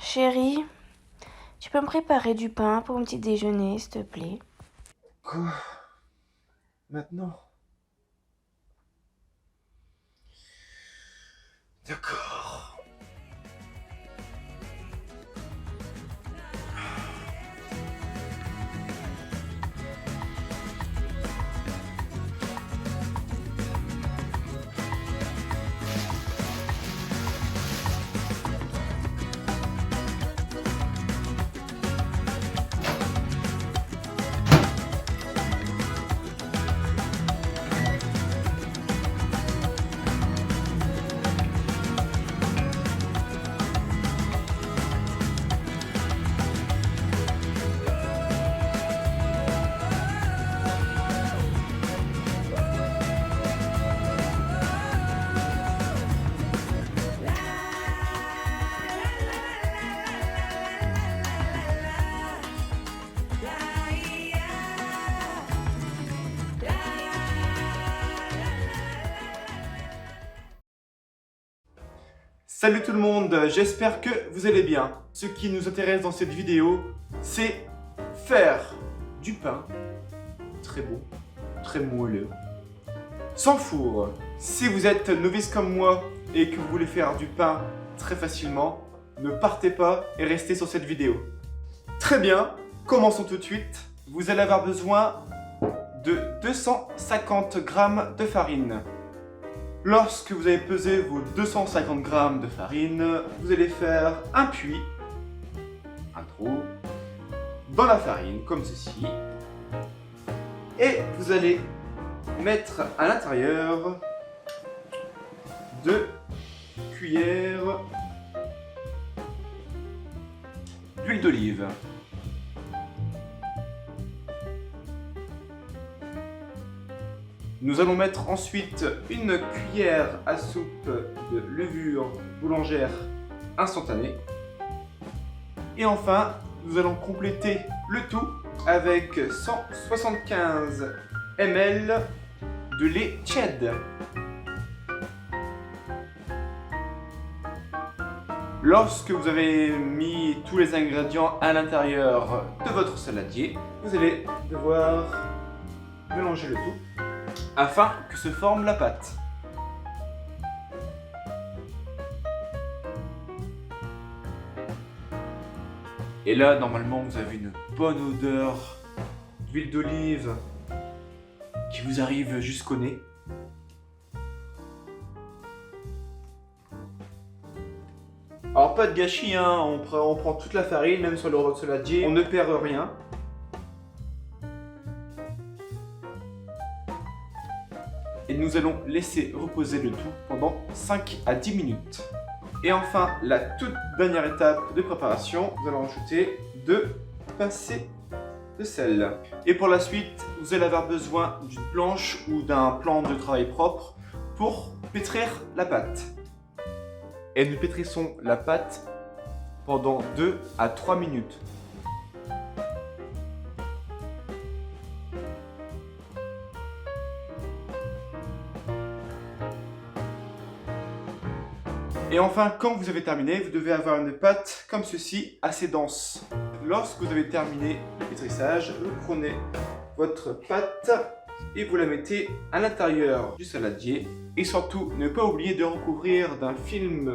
Chérie, tu peux me préparer du pain pour mon petit déjeuner, s'il te plaît? Quoi? Maintenant? D'accord. Salut tout le monde, j'espère que vous allez bien. Ce qui nous intéresse dans cette vidéo, c'est faire du pain très beau, très moelleux, sans four. Si vous êtes novice comme moi et que vous voulez faire du pain très facilement, ne partez pas et restez sur cette vidéo. Très bien, commençons tout de suite. Vous allez avoir besoin de 250 g de farine. Lorsque vous avez pesé vos 250 g de farine, vous allez faire un puits, un trou, dans la farine, comme ceci. Et vous allez mettre à l'intérieur 2 cuillères d'huile d'olive. Nous allons mettre ensuite une cuillère à soupe de levure boulangère instantanée. Et enfin, nous allons compléter le tout avec 175 ml de lait tiède. Lorsque vous avez mis tous les ingrédients à l'intérieur de votre saladier, vous allez devoir mélanger le tout afin que se forme la pâte. Et là, normalement, vous avez une bonne odeur d'huile d'olive qui vous arrive jusqu'au nez. Alors pas de gâchis, hein. On prend toute la farine, même sur le saladier, on ne perd rien. Et nous allons laisser reposer le tout pendant 5 à 10 minutes. Et enfin, la toute dernière étape de préparation, nous allons ajouter 2 pincées de sel. Et pour la suite, vous allez avoir besoin d'une planche ou d'un plan de travail propre pour pétrir la pâte. Et nous pétrissons la pâte pendant 2 à 3 minutes. Et enfin, quand vous avez terminé, vous devez avoir une pâte comme ceci, assez dense. Lorsque vous avez terminé le pétrissage, vous prenez votre pâte et vous la mettez à l'intérieur du saladier. Et surtout, ne pas oublier de recouvrir d'un film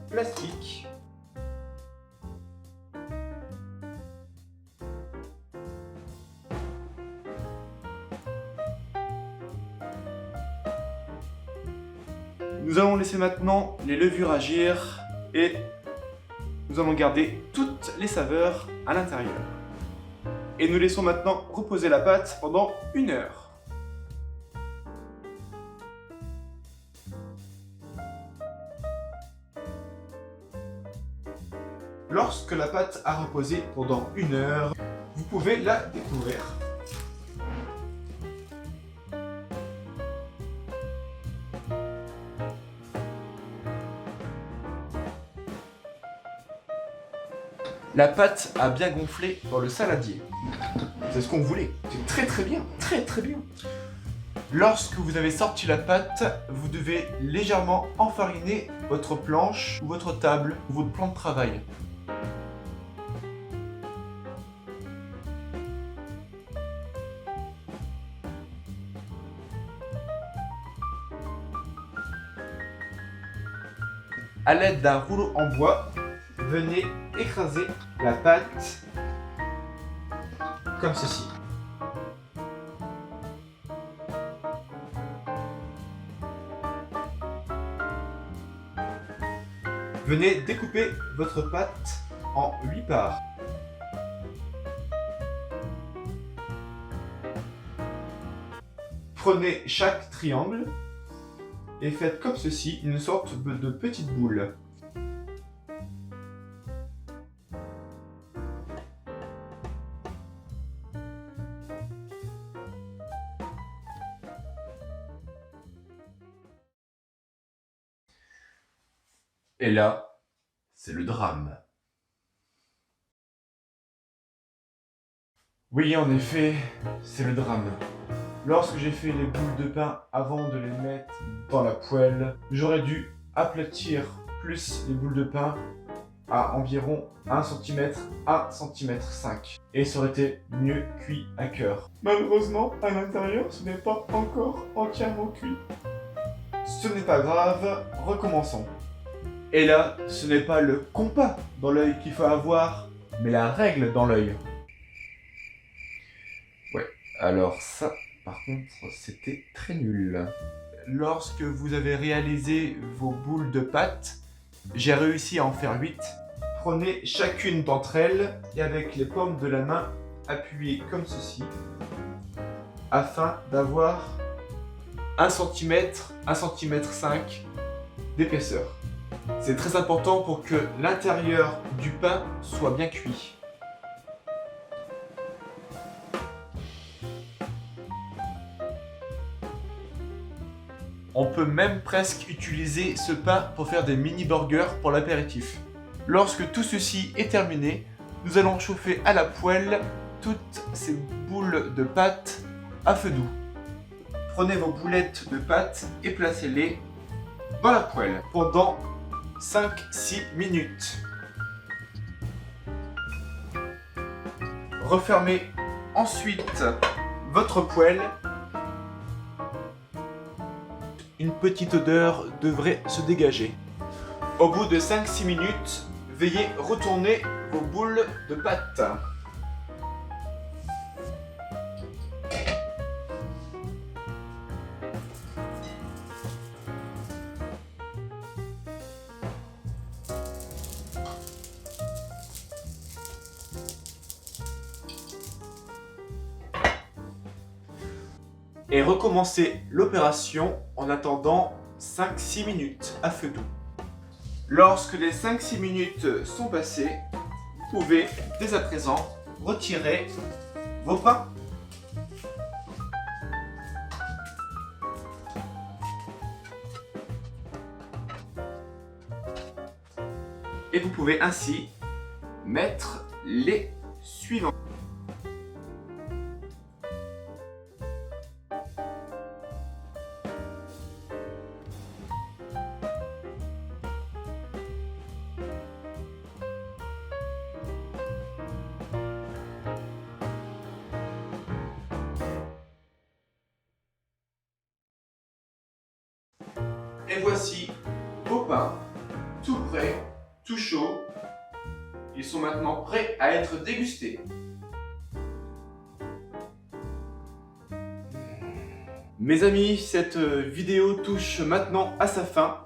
plastique. Nous allons laisser maintenant les levures agir et nous allons garder toutes les saveurs à l'intérieur. Et nous laissons maintenant reposer la pâte pendant 1 heure. Lorsque la pâte a reposé pendant 1 heure, vous pouvez la découvrir. La pâte a bien gonflé dans le saladier. C'est ce qu'on voulait. C'est très très bien, très très bien. Lorsque vous avez sorti la pâte, vous devez légèrement enfariner votre planche ou votre table ou votre plan de travail. À l'aide d'un rouleau en bois, venez écraser la pâte comme ceci. Venez découper votre pâte en 8 parts. Prenez chaque triangle et faites comme ceci une sorte de petite boule. Et là, c'est le drame. Oui, en effet, c'est le drame. Lorsque j'ai fait les boules de pain avant de les mettre dans la poêle, j'aurais dû aplatir plus les boules de pain à environ 1 cm, 1 cm 5. Et ça aurait été mieux cuit à cœur. Malheureusement, à l'intérieur, ce n'est pas encore entièrement cuit. Ce n'est pas grave, recommençons. Et là, ce n'est pas le compas dans l'œil qu'il faut avoir, mais la règle dans l'œil. Ouais, alors ça, par contre, c'était très nul. Lorsque vous avez réalisé vos boules de pâte, j'ai réussi à en faire 8. Prenez chacune d'entre elles et avec les paumes de la main, appuyez comme ceci, afin d'avoir 1 cm, 1 cm 5 d'épaisseur. C'est très important pour que l'intérieur du pain soit bien cuit. On peut même presque utiliser ce pain pour faire des mini burgers pour l'apéritif. Lorsque tout ceci est terminé, nous allons chauffer à la poêle toutes ces boules de pâte à feu doux. Prenez vos boulettes de pâte et placez-les dans la poêle pendant 5-6 minutes. Refermez ensuite votre poêle. Une petite odeur devrait se dégager. Au bout de 5-6 minutes, veuillez retourner vos boules de pâte. Et recommencez l'opération en attendant 5-6 minutes à feu doux. Lorsque les 5-6 minutes sont passées, vous pouvez dès à présent retirer vos pains. Et vous pouvez ainsi mettre les suivants. Et voici vos pains, tout prêts, tout chauds. Ils sont maintenant prêts à être dégustés. Mes amis, cette vidéo touche maintenant à sa fin.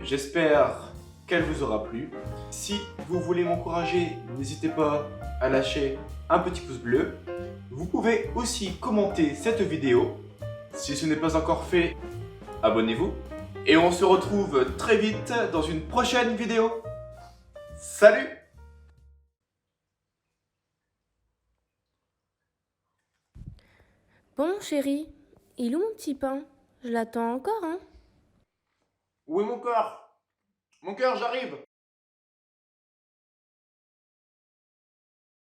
J'espère qu'elle vous aura plu. Si vous voulez m'encourager, n'hésitez pas à lâcher un petit pouce bleu. Vous pouvez aussi commenter cette vidéo. Si ce n'est pas encore fait, abonnez-vous. Et on se retrouve très vite dans une prochaine vidéo. Salut! Bon, chérie, il est où mon petit pain? Je l'attends encore, hein? Où est mon corps? Mon cœur, j'arrive!